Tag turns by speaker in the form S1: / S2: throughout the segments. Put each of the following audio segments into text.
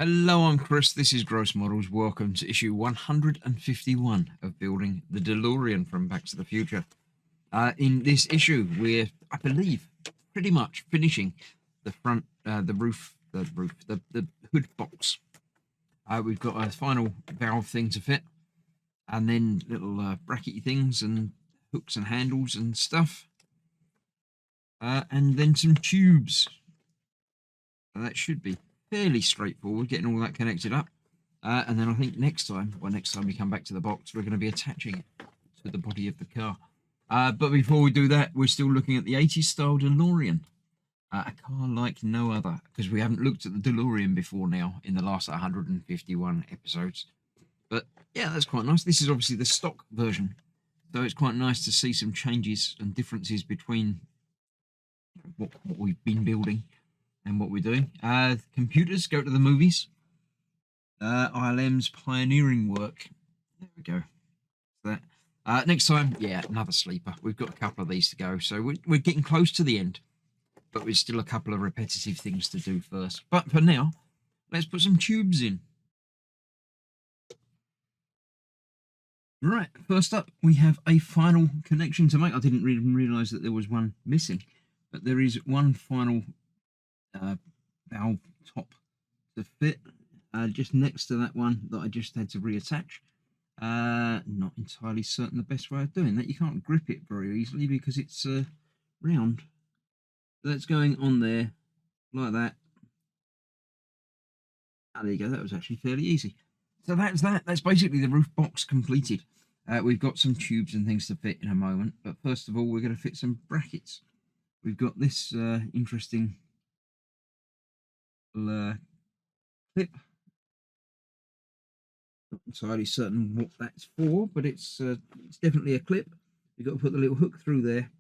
S1: Hello, I'm Chris. This is Gross Models. Welcome to issue 151 of Building the Delorean from Back to the Future. In this issue, we're, I believe, pretty much finishing the front, the hood box. We've got a final valve thing to fit, and then little brackety things and hooks and handles and stuff, and then some tubes. That should be fairly straightforward, getting all that connected up. And then I think next time we come back to the box, we're going to be attaching it to the body of the car. But before we do that, we're still looking at the 80s style DeLorean. A car like no other, because we haven't looked at the DeLorean before now in the last 151 episodes. But yeah, that's quite nice. This is obviously the stock version, so it's quite nice to see some changes and differences between what we've been building and what we're doing. Computers go to the movies. ILM's pioneering work. There we go. That. Next time, yeah, another sleeper. We've got a couple of these to go, so we're getting close to the end, but there's still a couple of repetitive things to do first. But for now, let's put some tubes in. Right, first up, we have a final connection to make. I didn't even realise that there was one missing, but there is one final valve top to fit just next to that one that I just had to reattach. Not entirely certain the best way of doing that. You can't grip it very easily because it's round. So that's going on there like that. There you go. That was actually fairly easy. So that's that. That's basically the roof box completed. We've got some tubes and things to fit in a moment, but first of all, we're going to fit some brackets. We've got this interesting clip. Not entirely certain what that's for, but it's definitely a clip. We've got to put the little hook through there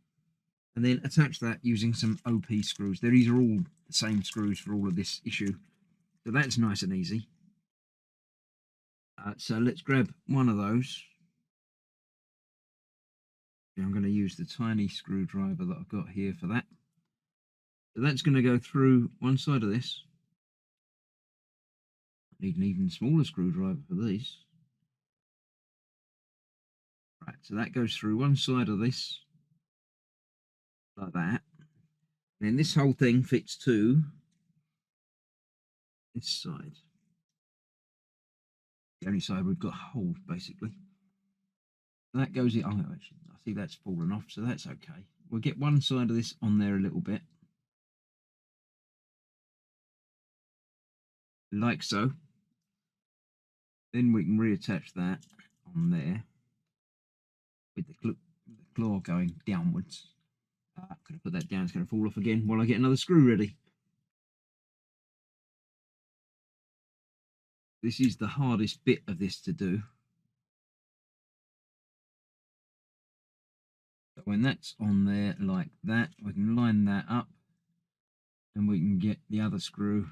S1: and then attach that using some OP screws. These are all the same screws for all of this issue, so that's nice and easy. So let's grab one of those. I'm going to use the tiny screwdriver that I've got here for that. So that's going to go through one side of this. I need an even smaller screwdriver for these. Right, so that goes through one side of this, like that. And then this whole thing fits to this side. The only side we've got holes, basically. That goes in. Oh, actually, I see that's fallen off, so that's okay. We'll get one side of this on there a little bit, like so. Then we can reattach that on there with the claw going downwards. I'm going to put that down. It's going to fall off again while I get another screw ready. This is the hardest bit of this to do. But when that's on there like that, we can line that up and we can get the other screw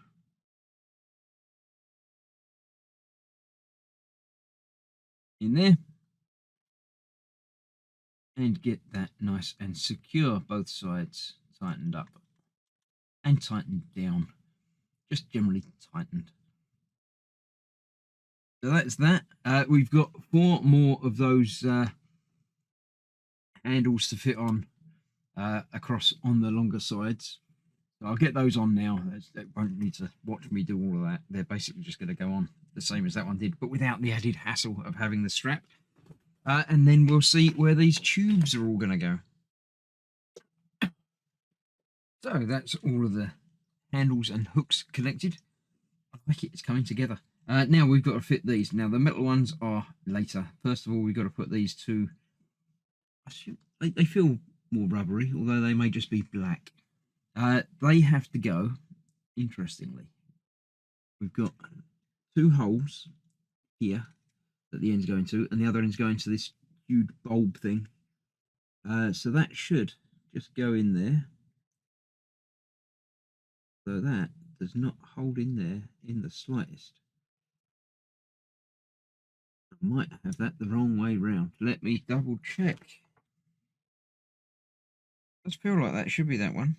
S1: in there and get that nice and secure, both sides tightened up and tightened down, just generally tightened. So that's that. We've got 4 more of those handles to fit on across on the longer sides. So I'll get those on now. They won't need to watch me do all of that. They're basically just going to go on the same as that one did, but without the added hassle of having the strap. And then we'll see where these tubes are all going to go. So that's all of the handles and hooks connected. I like it, it's coming together. Now we've got to fit these. Now the metal ones are later. First of all, we've got to put these two. They feel more rubbery, although they may just be black. They have to go, interestingly. We've got 2 holes here that the end's going to, and the other end's going to this huge bulb thing. So that should just go in there. So that does not hold in there in the slightest. I might have that the wrong way round. Let me double check. Does feel like that should be that one.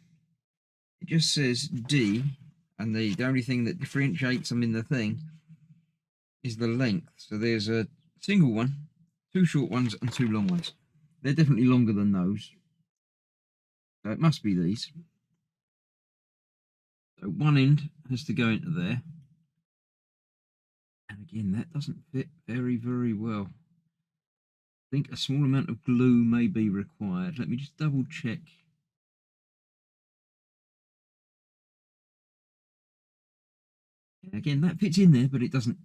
S1: It just says D and the only thing that differentiates them in the thing is the length. So there's a single one, 2 short ones, and 2 long ones. They're definitely longer than those, so it must be these. So one end has to go into there, and again that doesn't fit very well. I think a small amount of glue may be required. Let me just double check. Again, that fits in there, but it doesn't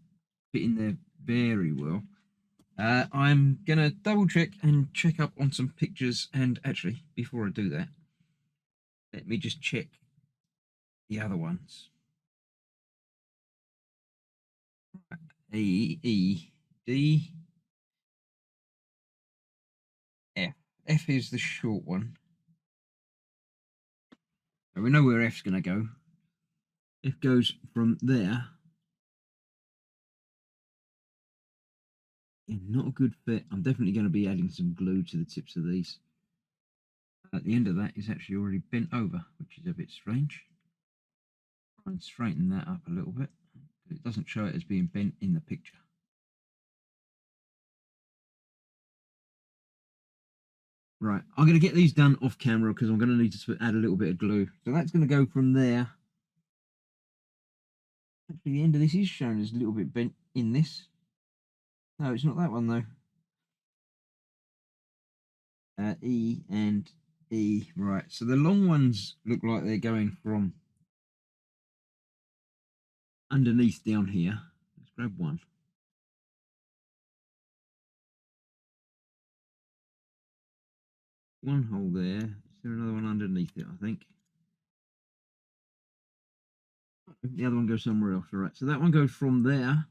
S1: fit in there very well. I'm going to double check and check up on some pictures. And actually, before I do that, let me just check the other ones. E, E, D, F. F is the short one. So we know where F's going to go. F goes from there. Yeah, not a good fit. I'm definitely going to be adding some glue to the tips of these. At the end of that is actually already bent over, which is a bit strange. Try and straighten that up a little bit. It doesn't show it as being bent in the picture. Right, I'm going to get these done off camera because I'm going to need to add a little bit of glue. So that's going to go from there. Actually, the end of this is shown as a little bit bent in this. No, it's not that one though. E and E. Right, so the long ones look like they're going from underneath down here. Let's grab one. One hole there. Is there another one underneath it, I think? The other one goes somewhere else. All right, so that one goes from there.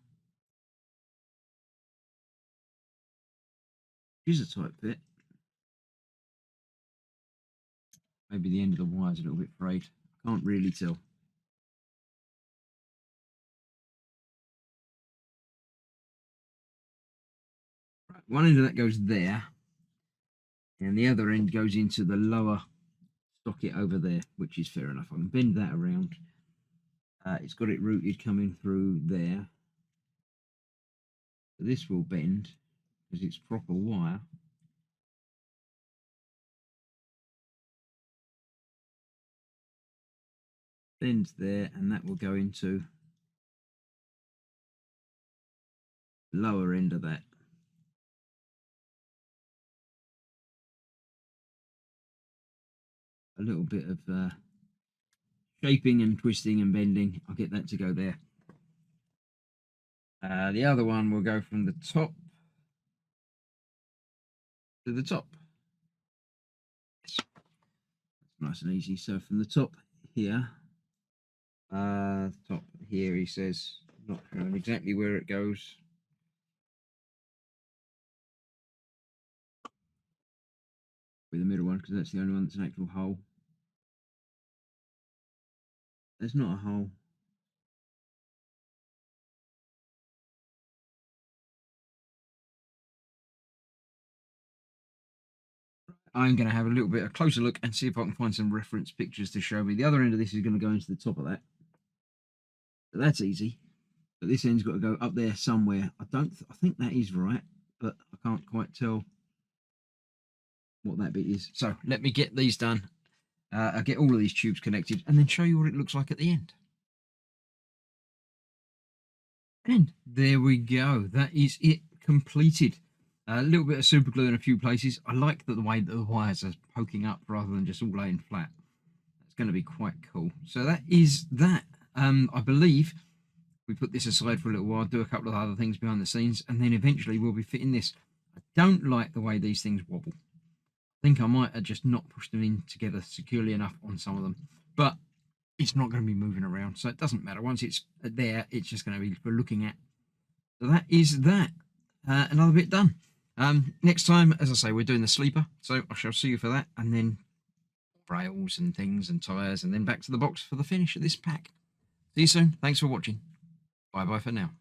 S1: Which is a tight fit. Maybe the end of the wire is a little bit frayed. Can't really tell. Right, one end of that goes there. And the other end goes into the lower socket over there, which is fair enough. I can bend that around. It's got it routed coming through there. So this will bend because it's proper wire. Bends there, and that will go into the lower end of that. A little bit of shaping and twisting and bending. I'll get that to go there. The other one will go from the top to the top. Yes. That's nice and easy. So from the top here, top here, he says, not showing exactly where it goes. With the middle one, because that's the only one that's an actual hole. There's not a hole. I'm going to have a little bit of a closer look and see if I can find some reference pictures to show me. The other end of this is going to go into the top of that. So that's easy. But this end's got to go up there somewhere. I think that is right, but I can't quite tell what that bit is. So let me get these done. I'll get all of these tubes connected and then show you what it looks like at the end. And there we go. That is it completed. A little bit of super glue in a few places. I like that the way that the wires are poking up rather than just all laying flat. That's going to be quite cool. So that is that. I believe we put this aside for a little while, do a couple of other things behind the scenes, and then eventually we'll be fitting this. I don't like the way these things wobble. I think I might have just not pushed them in together securely enough on some of them, but it's not going to be moving around, so it doesn't matter. Once it's there, it's just going to be for looking at. So that is that. Another bit done. Next time, as I say, we're doing the sleeper, so I shall see you for that, and then rails and things and tyres, and then back to the box for the finish of this pack. See you soon. Thanks for watching. Bye bye for now.